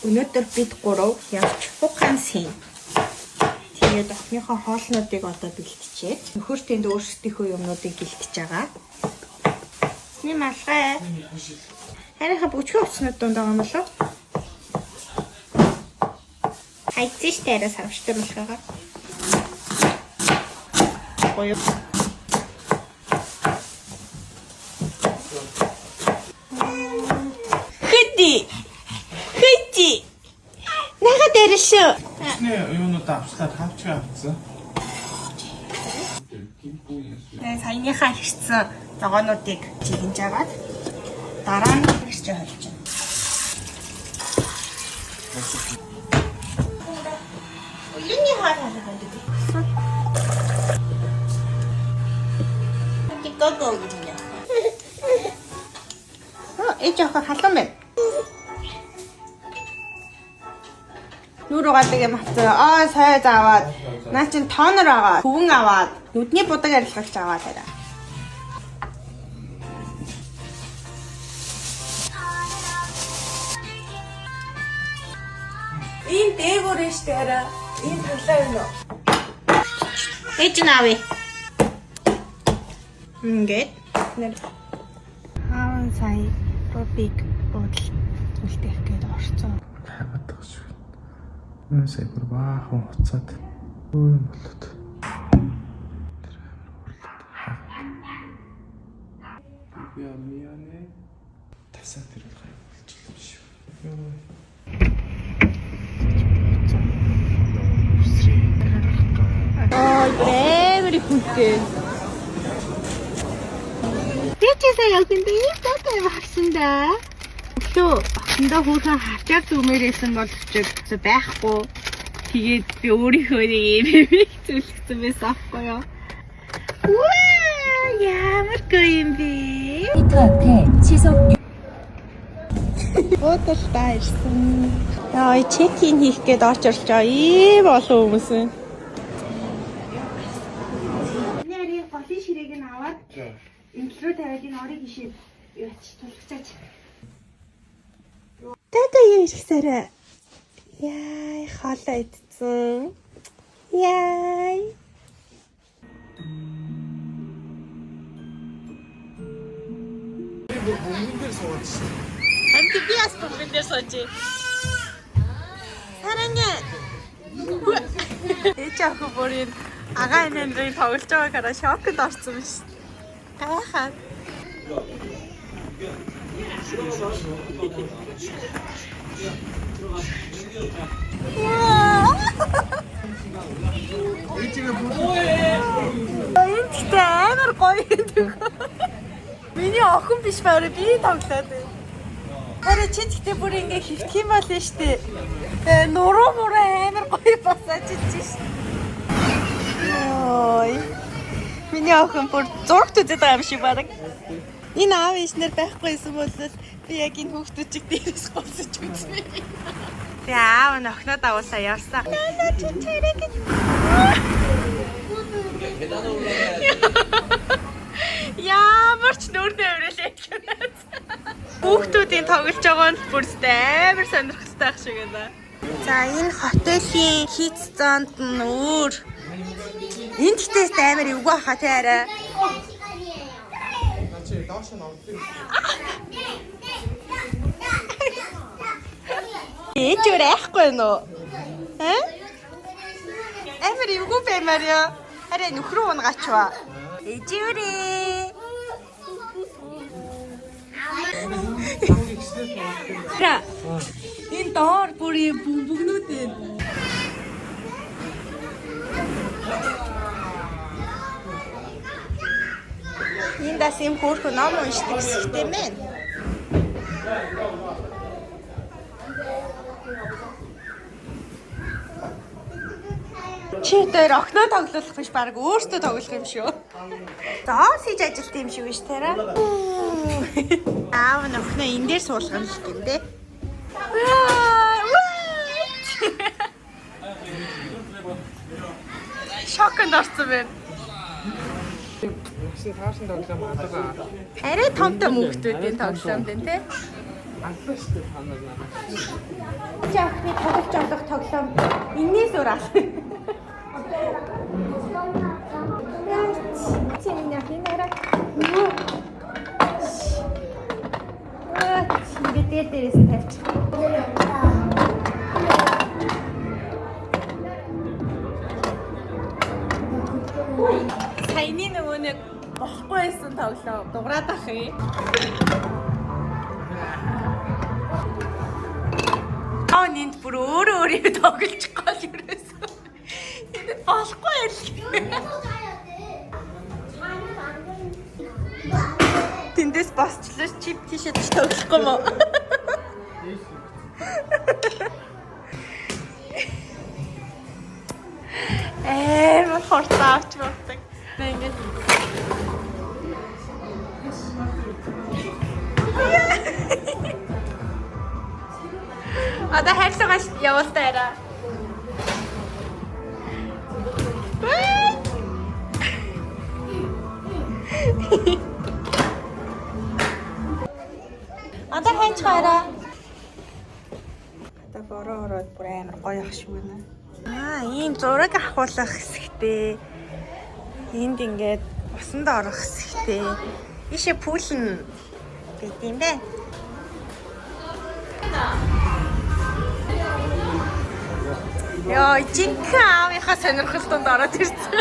Өнөөдөр бид 3 явж бухансын. Тэгээд охиныхоо хоолнуудыг одоо бэлтжээд нөхөр тэнд өөрсдийнхөө юмнуудыг гэлтэж байгаа. Нэм алгай. Харийнхаа бүжгийн утаснууд дунд байгаа юм болов? Хайцсан штэ арай савчтай мэлхагаа. Гоё. Хэдий. Нага дээршөө. Nee, юунууд авчлаа тавч авцсан. Саяныхаа хийсэн зогоонуудыг жигнэж агаад дараа нь ирж холж байна. Улиний хаар хаалгаа гэдэг. Тикгоо гинэ. Ээж ахаа халуун байна. Нүрүүгадаг юм хацаа. Сая зааваад. Наа чин тонор аваад, хөвөн аваад, нүдний будаг арилгагч аваад арай. Ийм дээгүүрэн штэ арай. Ийм таглаа юм уу? Ээж наавь. Ингээд нэр хаан сая робик бодол үлдээх гээд орцсон. Хайбадах шүү. Сая бүр баахан уцаад өө юм болоод. Тэр амар урлаад. Яа мианэ. Тасаа тэр бол хайр болчихлоо шүү. Йоо. Every хүнтэй. Тэчээсээ яг энэ таатай багсан да. Өглөө охиндоо хүүхэн хавчаар зүмээрсэн бол ч байхгүй. Тэгээд би өөрийнхөө юм зүйлсэн байсан аахгүй юу? Ваа, ямар гоё юм бэ? 히트 앞에 시속 Бодолтой ирсэн. Яа, чекин хийх гээд орж ирж байгаа. Ийм олон хүмүүс. Нэрийг голын ширээг нь аваад эмчлрүү тавиад энэ орыг ишээ яач тулгачаач. Тата юу ирэх сарай. Яй, хаалаа идсэн. Яй. Амт би бас бүгд дээр сууж. Саранга. Ээж авах бүрийн агаа энергийн тоглож байгаагаараа шокнд орсон юм шиг. Гайхаад. Энд амар гоё гэдэг. Миний охин биш баарэ би тоглоод байна. Харин чи тэгтээ бүр ингээ хөвтөх юм бол нь штэ. Нуруу мураа амар гоё басаач чинь. Ой. Миний охин бүр зургт үзээд байгаа юм шиг баг. Энэ аав ээжнэр байхгүйсэн бол би яг энэ хүүхдүүдийг дээрээс голсож үзнэ. Би аав нь охиноо дагуулсаа явсан. Наа чи тэрэг. Ямар ч нүрнээ өрөөлээ гэнэ. Хүүхдүүдийн тоглож байгаа нь бүрстэй амар сонирхолтой байх шиг байна. За энэ хотелийн хийц зоонд нь өөр. Энд ихтэй амар эвгүй хаа тэ арай. Ээж өрөөхгүй нөө. Амар эвгүй баймаар яа. Хараа нөхрөө унгачваа. Ээж өрөө. Энэ доор бүрийн бүгнүүд энэ. Энэ дэс юм хөөрхөн ном уншдаг хэсэгтэй мэн. Чи дээр охиноо тоглох биш баг өөртөө тоглох юм шүү. Зоос хийж ажилт юм шиг биш тэрэ. Аав нь охиноо энэ дээр суулгах юм шиг юм дээ. Шоконд орсон байна. Таашин тоглоом алга. Арай томтой мөнгөдүүдийн тоглоом байна те. Аллаа шүү дээ танаар намайг. Яахны тоглож авах тоглоом энээс өөр ал. Тийм яг нэрээ. Ингээд дээрээс нь тавьчих. Саяны нөгөө нэг бохгүй байсан тоглоом дуурайд ах юм. Энд бүр өөрөө тоглож гол юусэн. Энд болохгүй ял. Тэндээс босчлоо чип тийшээ тоглохгүй мó. Мөн хортаач болдог. Ингээд одоо хайрцагаас явуултаа яра. Одоо хайч гараа. Одоо бороо ороод бүр амар гоё ах шүү гэнэ. Ийм зураг авахулах хэсэгтэй. Энд ингээд усанд орох хэсэгтэй. Ишээ пүүлэн байт юм бэ? Яа, жинхэнэ аавынхаа сонирхолтонд ороод ирсэн.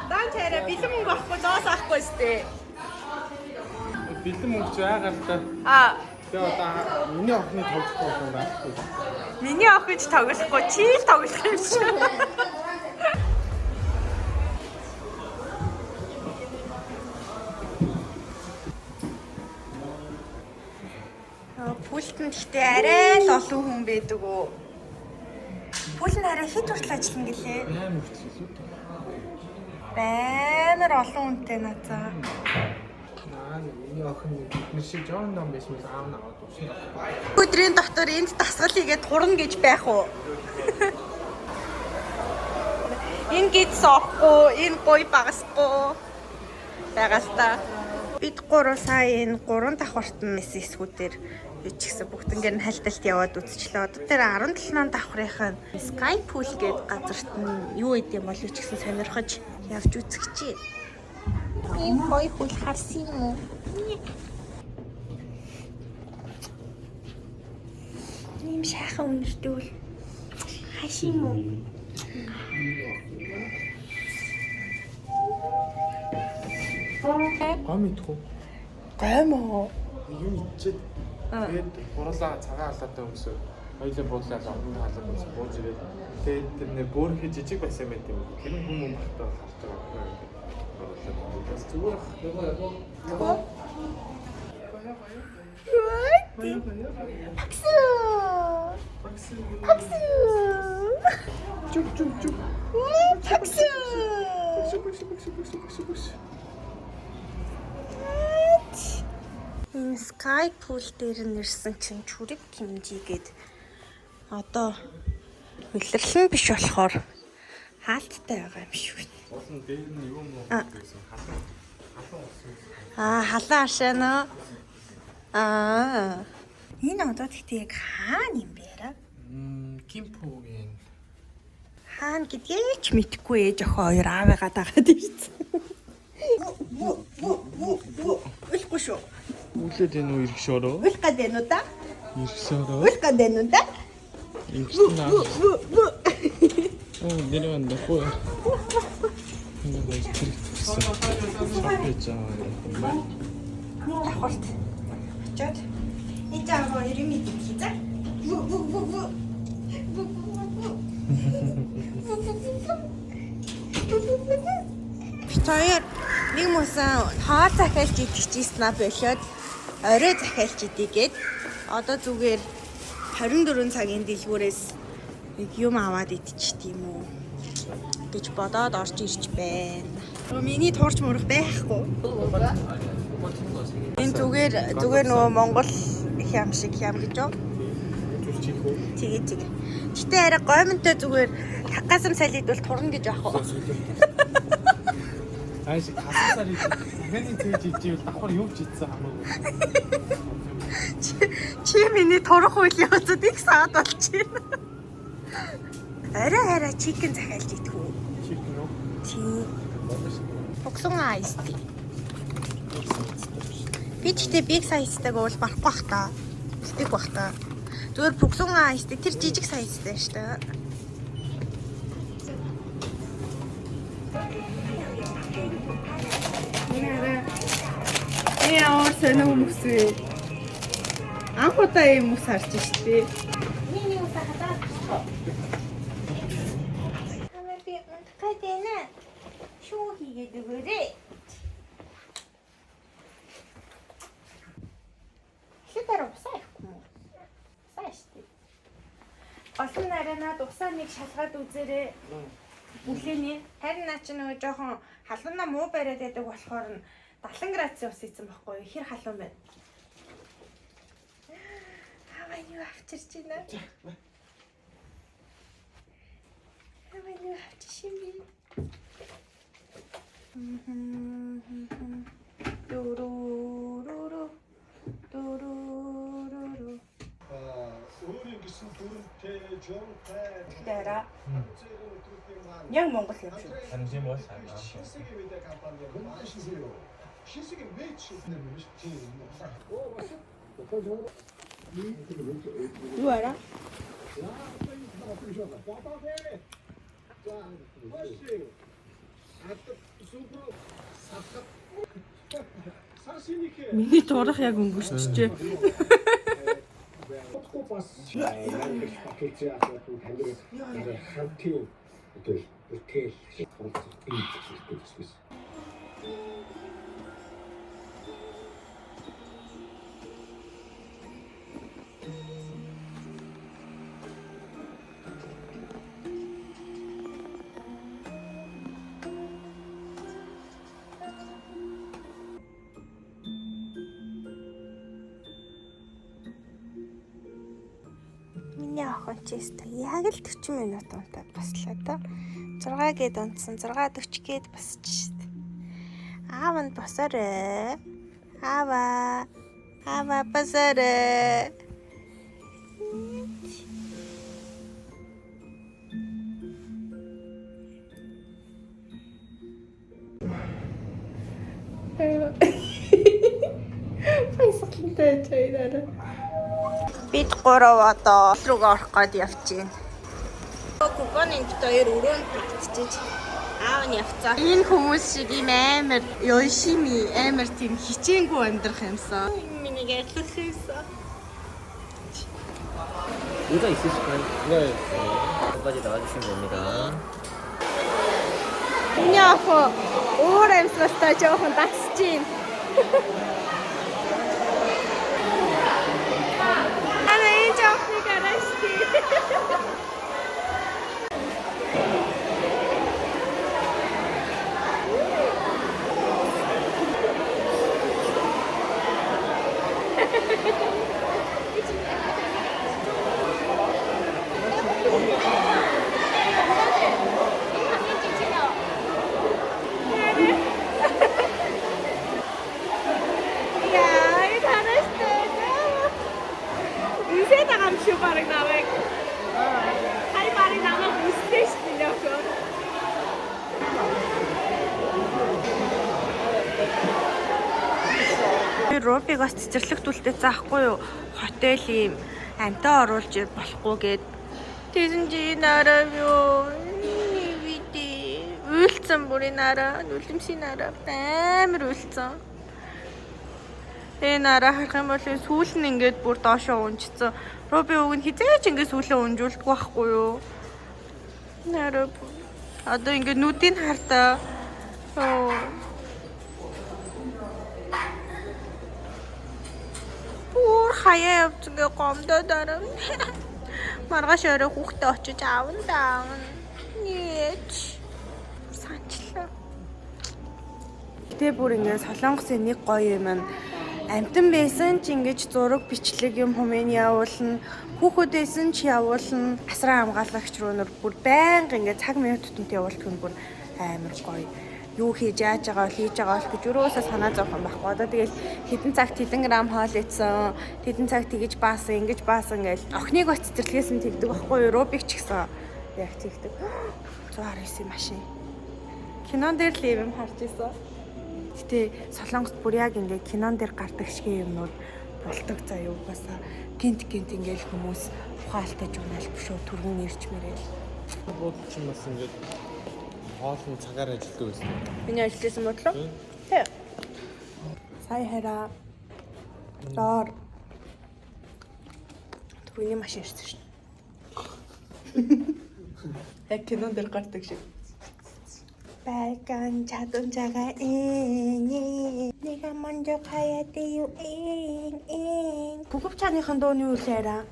Дан чараа бэлэн мөнгө авахгүй зоос авахгүй сте. Бэлэн мөнгө байгаа л да. Тэгээ одоо миний охины тоглох юм байхгүй. Миний охин ч тоглохгүй, чи л тоглох юм шиг. Пультанд гэхдээ арай л олон хүн байдаг уу? Пул нь арай хэд хүртэл ажиллана гэлээ? Амар хүртэл илүү. Баймар олон хүнтэй нацаа. Миний охин бидний шиг жоон ном биш мэс аав нь аваад уушна. Өдрийн дотор энд дасгал хийгээд хурна гэж байх уу? Энэ гэж соохгүй, энэ гой багасгүй. Байгаас та. Бид 3 сая энэ 3 давхартан эсэсгүүдээр ичгсэн бүгднгээр нь хальталт яваад үзчихлээ. Одоо тэр 17 давхрынх нь Sky Pool гээд газарт нь юу идэв юм бол ичгсэн сонирхож явж үзчихье. Ийм гоё хөл харсан юм уу? Ийм шайхан үнэртэй үл хашим уу? Гомидгүй. Гомоо. Юм ичээд тэгээд буруулаа цагаан халаатай өмсөв. Хоёлаа буудлаа ломн халаад өмсөв. Бууж ирээд тэгээд тэр нэг бүр их жижиг байсан байт юм. Тэр хүмүүс багтаа харж байгаа юм. Бас зүгээр. Такси. Чуп. Такси. Энэ Sky Pool дээр нэрсэн чинь чүрэг хэмжээгээд одоо хөлөрлөн биш болохоор хаалттай байгаа юм шүү. Олон дээр нь юу юм гэсэн халуун Халаан аршаана. Энэ одоо тэгтээ яг хаана юм бэ яра? Кимпугийн Хаана гэдгийг ч мэдэхгүй ээж охин хоёр аавыгаа дагаад ирсэн. Үлгүй шүү. үлээд энэ үү иргшөөрөө. Ул гадэн уу та? Иргшөөрөө. Ул гадэн уу та? Ингэснэ. Нэрвэн дэхгүй. Энэ байж хэрэгцсэн. Сапэж байгаа юм. Давхарт. Очоод. Энэ жаагаа ирэмий хийзээ. Битээр нэг мөсөн хаа захиалж идчихсэн аа болоод орой захиалж идийгээд одоо зүгээр 24 цагийн дэлгүүрээс нэг юм аваад идчих тийм үү гэж бодоод орж ирж байна. Миний туурч мурах байхгүй. Энэ зүгээр нөгөө Монгол хям шиг хям гэж юу? Тэгээ. Гэтэ арай гомонтой зүгээр хагасам салид бол турна гэж аах уу? Айш хасасаар хийх. Миний тэгж иживэл давхар юу ч ийдсэн хамаагүй. Чи миний турах үйл явцад их саад болчихно. Арай чикен захиалж идэх үү? Чикен үү? Тийм. Боксон айс тий. Би ч гэдэг big size-тайг уул барахгүй бах та. Бэлдэх бах та. Зүгээр боксон айс тий тэр жижиг size-тай шүү дээ. Яа, сонио хүмүүс үү? Анх удаа юм хүмүүс харж шүү дээ. Миний ус хатаа. Хамаагүй унтах гэдэг нэ. Шуу хийгээд өгөөрэй. Шүтэр усаа ихгүй юу? Усаа шүү дээ. Олон нарийнад усаа нэг шалгаад үзээрэй. Бүлээний харин наа чи нөгөө жоохон халуунаа муу бариад байдаг болохоор нь 70 градусын ус ийцэн байхгүй юу? Хэр халуун байна. Хаваа юу авчирч байна? Хаваа юу авчирч байна? Дуруруру. Дуруруру. өөрийн гэсэн дүрмтэй жонтой Тэрэ. Яг Монгол юм шүү. Харин тийм бол Шисэгийн мэдээ компани маш шисэ요. Шисэгийн мэд шисэний биш тийм. Оо бас. Юу арай? Миний дурах яг өнгөрчжээ. бас пакет яах вэ таны хамтын өдөр бүтээл хийх. Миний охин ч яг л 40 минут унтаад баслаа да. 6 гээд унтсан, 6:40 гээд басч шít. Аав нь босоорой. Аава босоорой. Баясгалантай чаяраа. Бид гурав одоо руу орох гээд явж байна. Купоны хоёр өрөөнд багтчихэж аав нь явцаа. Энэ хүмүүс шиг юм амар ёшими амар тийм хичээнгүй амьдрах юмсан. Миний гэрлэх юмсан. 의자 있으실까요? 네. 여기까지 나와주시면 됩니다. Миний охин өөр амьсгалтай жоохон дасж байна. Робиг бас цэцэрлэгтүүлтэй заахгүй юу? Хотел ийм амтаа оруулж болохгүй гээд тэгсэн чи нараа юу? Види үлцэн бүрийн нараа, нүлэмсийн нараа амар үлцэн. Нараа харах юм бол сүүл нь ингээд бүр доошоо унжицсан. Роби уг нь хизээч ингээд сүүлээ унжуулдаг байхгүй юу? Нараа одоо ингээд нүдийг хартаа. Хаяа явцгаа гомдоо дараа. Маргааш өрөө хүүхдээ очиж аавна. Нийт санчлаа. Тэ бүр ингэ солонгосын нэг гоё юм аа. Амтан байсан ч ингэж зураг бичлэг юм хүмүүний явуулна. Хүүхэд байсан ч явуулна. Асран хамгаалагч руу бүр байнга ингэ цаг минут тутамд явуулдаг нь бүр амар гоё. юу хийж яаж байгаа бол хийж байгаа бол гэж өрөөсөө санаа зовх юм байхгүй. Одоо тэгэл хэдэн цагт хэдэн грамм хоол идсэн, хэдэн цагт тэгэж баасан, ингэж баасан гэж охиныг оц цэцэрлэгээс нь тэгдэг байхгүй юу? Рубик ч гэсэн яг тэгдэг. 119 машин. Кинон дээр л юм харж ирсэн. Гэтэ Солонгост бүр яг ингээд кинон дээр гардаг шиг юмнууд болдог заяа угаасаа гинт ингээл хүмүүс ухаалтаж унаал бишөө түргэн ирч мэрэл. Буудал чинь бас ингээд хоолны цагаар ажилладаг байсан. Миний ажилласан бодлоо. Тэ. Сая хараа. Доор. Түүний машин ирсэн шин. Яг кинон дээр гардаг шиг. 빨간 자동차가 내가 먼저 가야 돼요. 구급차는 돈이 울세라.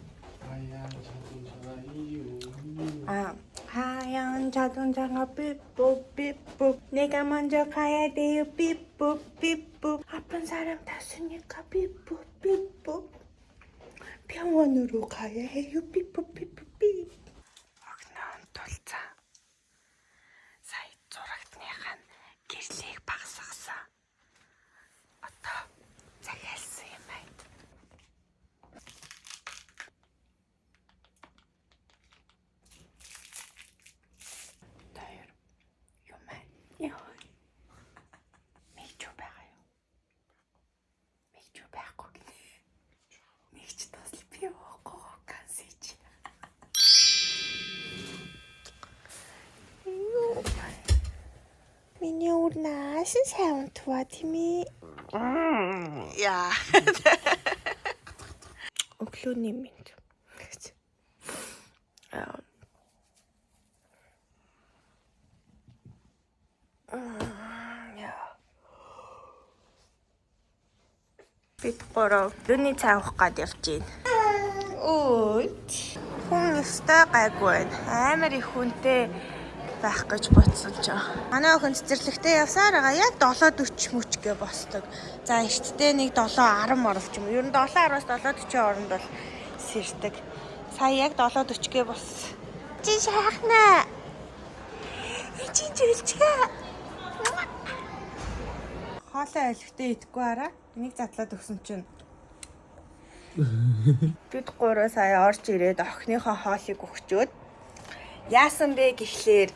하얀 자동차가 삐뿌 삐뿌 내가 먼저 가야 돼요. 삐뿌 삐뿌 아픈 사람 탔으니까 삐뿌 삐뿌 병원으로 가야 해요. 삐뿌 삐뿌 삐. огнон тулцаа сая зурагтныхан гэрлийг багсгасан. Одоо захиалсан юм байна. Тэр юм яа. Мэлчүү байгаа юу? Мэлчүү байхгүй гинэ. Мэгч тасл би оохгүй гансич. Миний урнаас сайн унтваа тийм ээ. Яа. Өглөөний минь. Бид гурав өглөөний цай уух гээд явж байна. Өө. Хүн өстой гайгүй байна. Амар их хүнтэй байх гэж бодсон ч. Манай охин цэцэрлэгтээ явсаар байгаа. Яг 7:40 мөч гэ босдог. За эртдээ нэг 7:10 оруулч юм. Ер нь 7:10-аас 7:40 хооронд бол сэрдэг. Сая яг 7:40 гэ боссон. Чи шахна. Чи зүлчгээ. Хоолой айлгтээ идэхгүй араа. Энийг задлаад өгсөн чинь бид гурав сая орж ирээд охиныхоо хоолыг өгчөөд яасан бэ гэхлээр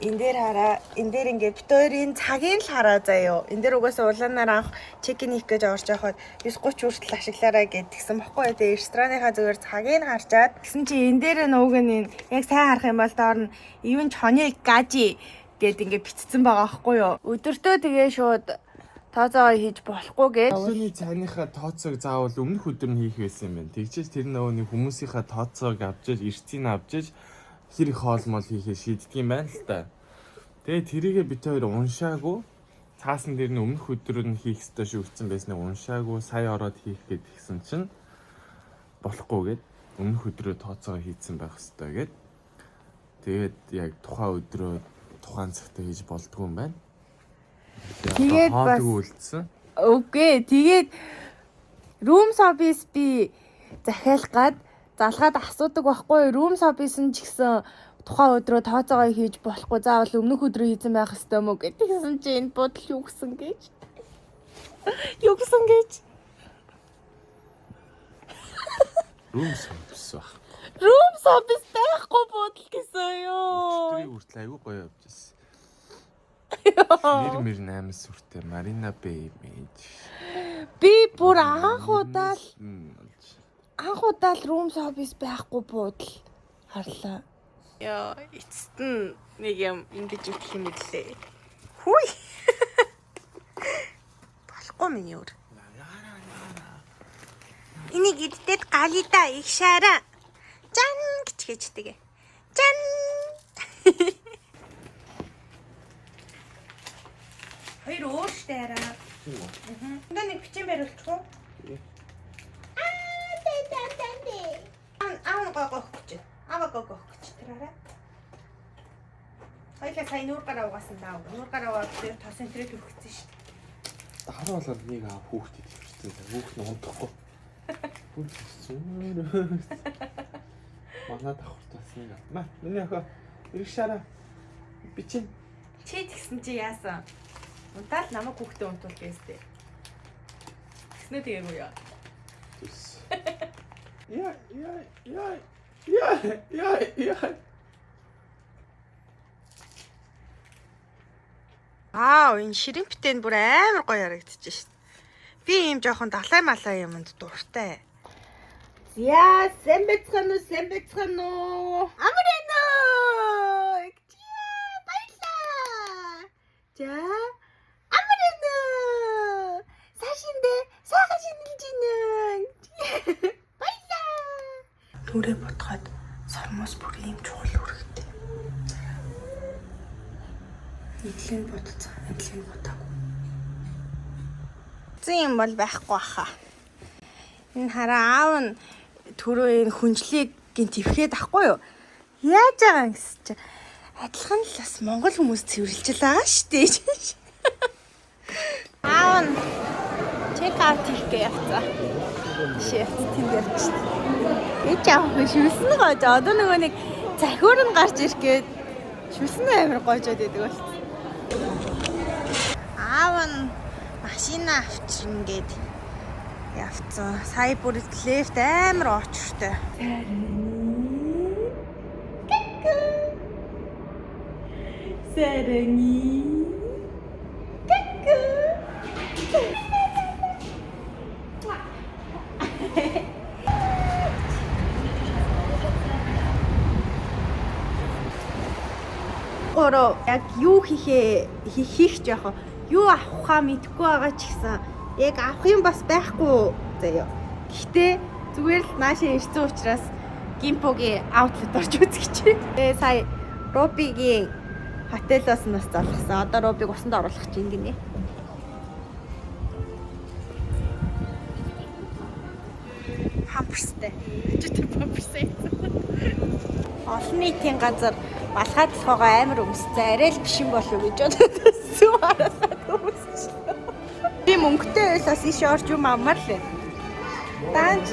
энэ дээр хараа, энэ дээр ингээд бит хоёрын цагийг л хараа заяо. Энэ дээр угаасаа улаанаар анх чекин хийх гэж орж явахад 9:30 хүртэл ашиглаарай гэдгсэн баггүй. Тэгээ ресторанынхаа зүгээр цагийг харчаад тэгсэн чи энэ дээр нууг нь яг сайн харах юм бол доор нь even чоны гажи гэд ингээд битцсэн байгаа байхгүй юу. Өдөртөө тэгээ шууд тооцоогоо хийж болохгүй гэж. Өглөөний цайныхаа тооцоог заавал өмнөх өдөр нь хийх байсан юм байна. Тэгжээс тэр нөгөө хүмүүсийнхаа тооцоог авч иж, эртцийг авч иж хэр их хоолмол хийхээ шийддэг юм байна л та. Тэгээ тэрийгээ бит хоёр уншаагүй. Цаасан дээр нь өмнөх өдөр нь хийх ёстой шүүгдсэн байснаа уншаагүй. Сая ороод хийх гэдгсэн чинь болохгүй гэд өмнөх өдрөө тооцоогоо хийцэн байх ёстой гэд. Тэгээд яг тухайн өдрөө тухайн цагтаа хийж болдгоо юм байна. Тэгээд бас үлдсэн. Үгүй тэгээд room service би захиалах гад залгаад асуудаг байхгүй. Room service нь ч гэсэн тухайн өдрөө тооцоогоо хийж болохгүй. Заавал өмнөх өдрөө хийсэн байх ёстой мó гэдгийгсэн чи энэ бодол юу гэсэн гэж. Юу гэсэн гэж. Room service баг. Room service байхгүй бодол гэсэн ёо. Өчтөрийн хүртэл айгүй гоё явж байсан. Мэр 8 сүртэй Marina Bay имиж. Би бүр анх удаа л room service байхгүй буудал харлаа. Яа, эцэст нь нэг юм ингэж үтх юм лээ. Хүй. Болохгүй миний өөр. Энийг идээд галида их шараа. Жан гэж хэждэг. Жан. Хоёр өөртөө араа. Энд нэг бичэн бариулчих уу? Аваа гогч тэраараа. Хоёлаа сайн нүүр гараа угаасан даа. Нүүр гараа угаад тэр тосын трек өгсөн шүү дээ. Дараа болоод нэг хүүхд идчихсэн. Хүүхд нь унтахгүй. Манай давхар тасна. Ма, миний охин ирэх шараа. Бичин. Чи тэгсэн чи яасан? Унтаал намайг хүүхдээ унтуул гээстэй. Тэгснэ тэгээгүй яа. Яа. Энэ ширэмптэй бүр амар гоё харагдчих шít. Би ийм жоохон далай малай юмд дуртай. Яа, сэн бэцхэн үү? Амрэнэ. Баярлаа. За. Амрэнэ. Сашиндэ сайхан шинэлж гинэ. Баярлаа. Түрээ ботход сормоос бүр ийм чухал үүрэгтэй. Эдлэн бодцоо, эдлэн бодаагүй. Зин бол байхгүй баха. Энэ хараа аав нь түрүү энэ хүнжлийг гин твхэд ахгүй юу? Яаж байгаа юм гэсэн чи адилхан л бас монгол хүмүүс цэвэрлж л байгаа шүү дээ. Аав нь чек аут хийх явцаа. Шеф тэнд явж шүү. Би жаахан шүлсэн гоож одоо нөгөө нэг захиур нь гарч ирэх гээд шүлсэн амир гоожод байдаг бол. Аав нь машина авчирна гээд явцсан. Сая бүр лефт амар очртой. Сэрэнги. Ороо яг юу хийх жоохоо юу авахаа мэдэхгүй байгаа ч гэсэн яг авах юм бас байхгүй заяа. Гэхдээ зүгээр л наашаа ирсэн учраас Гимпогийн аутлет орж үзчихье. Тэгээ сая Робигийн хотелоос нь бас залгасан. Одоо Робиг усанд оруулах чинь гинэ. Памперстэй. Өчигдөр памперстэй. Олон нийтийн газар балгаад толгойгоо амар өмссөн. Арай л биш юм болов гэж бодсон. Зүг хараад өмссөн. Би мөнгөтэй байлаас иш орж юм амар л. Данж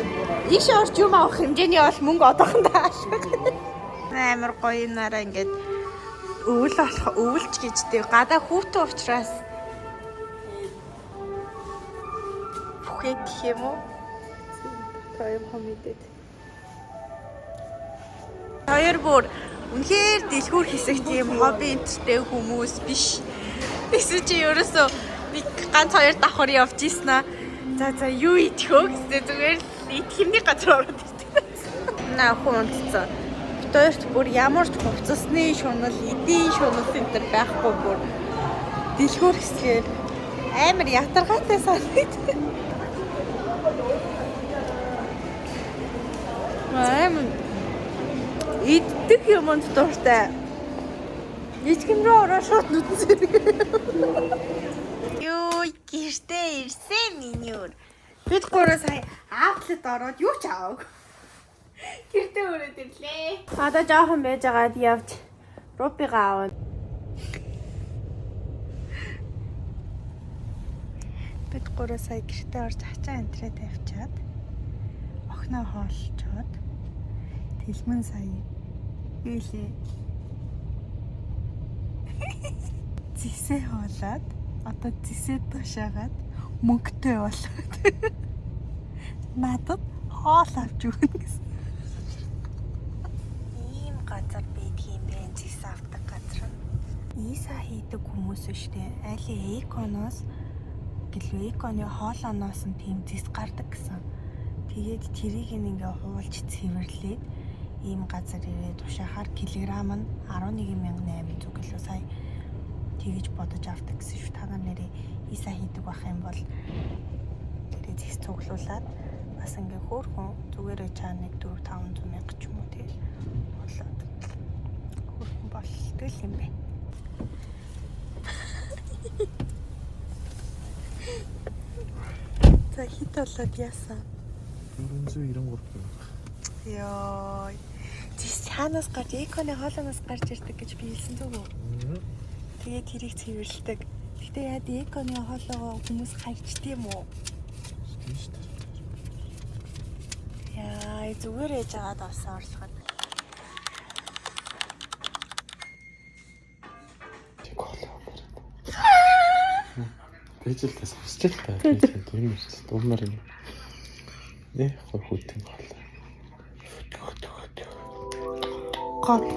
иш орж юм авах хэмжээний бол мөнгө одоохондоо алах. Амар гоё нараа ингээд өвөлж гэжтэй гадаа хүүтэн учраас бүхэй гэх юм уу? Тоём хомидэд. Хоёр бүр үнэхээр дэлгүүр хэсэг тийм хобби энтертэй хүмүүс биш. Эсвэл чи ерөөсөө нэг ганц хоёр давхар явж ийсэн аа. За юу идэх вэ гэсэн зүгээр л идэх юмний газар ороод ирдэг. Наа хүнцсэн. Хоёрт бүр ямар ч хувцасны шунал, эдийн шунал центр байхгүй бүр дэлгүүр хэсгээр амар ятаргаатай санагдав. Амар идэх юмд дуртай. Ичгэн рүү ороо шууд нүдэн зэрэг. Юу гэртээ ирсэн миньюр. Бид гурав сая аутлет ороод юу ч аваагүй. Гэртээ өрөөд ирлээ. Одоо жоохон байж байгаад явж Робигаа аваад. Бид гурав сая гэртээ орж ачаа энтрээ тавьчаад охиноо хоолчоод Тэлмэн сая юу лээ зисээ хоолоод одоо зисээ тушаагаад мөнгөтэй болоод надад хоол авч өгнө гэсэн. Ийм газар байдаг юм бэ? Зис авдаг газар. Ийса хийдэг хүмүүс шүү дээ. Али эконоос гэлээ эконы хоолооноос нь тийм зис гардаг гэсэн. Тэгээд тэрийг ингээ хуулж цэвэрлээд ийм газар ирээд ушаахаар килограмм нь 11,800 гэлээ сая тэгэж бодож авдаг гэсэн шүү. Та нар нэрээ ийса хийдэг байх юм бол тэрийг зис цуглуулад бас ингээ хөөрхөн зүгээрээ чаа нэг 4-500 мянга ч юм уу тий болоод хөөрхөн болтол юм бэ. За хит болоод яасан? 493. Йоо. Зис хаанаас гарч эконы хоолоноос гарч ирдэг гэж би хэлсэн зүг үү? Тэгээд тэрийг цэвэрлдэг. Гэтэ яа эконы хоолоогоо хүмүүс хайчд юм уу? Яа, зүгээр ээж аваад авсан орлогод. Тэг хоол. Бэжэлдээс хасч л та. Тийм үү. Дуумар юм. Нэ хүүтэн гол. Гот.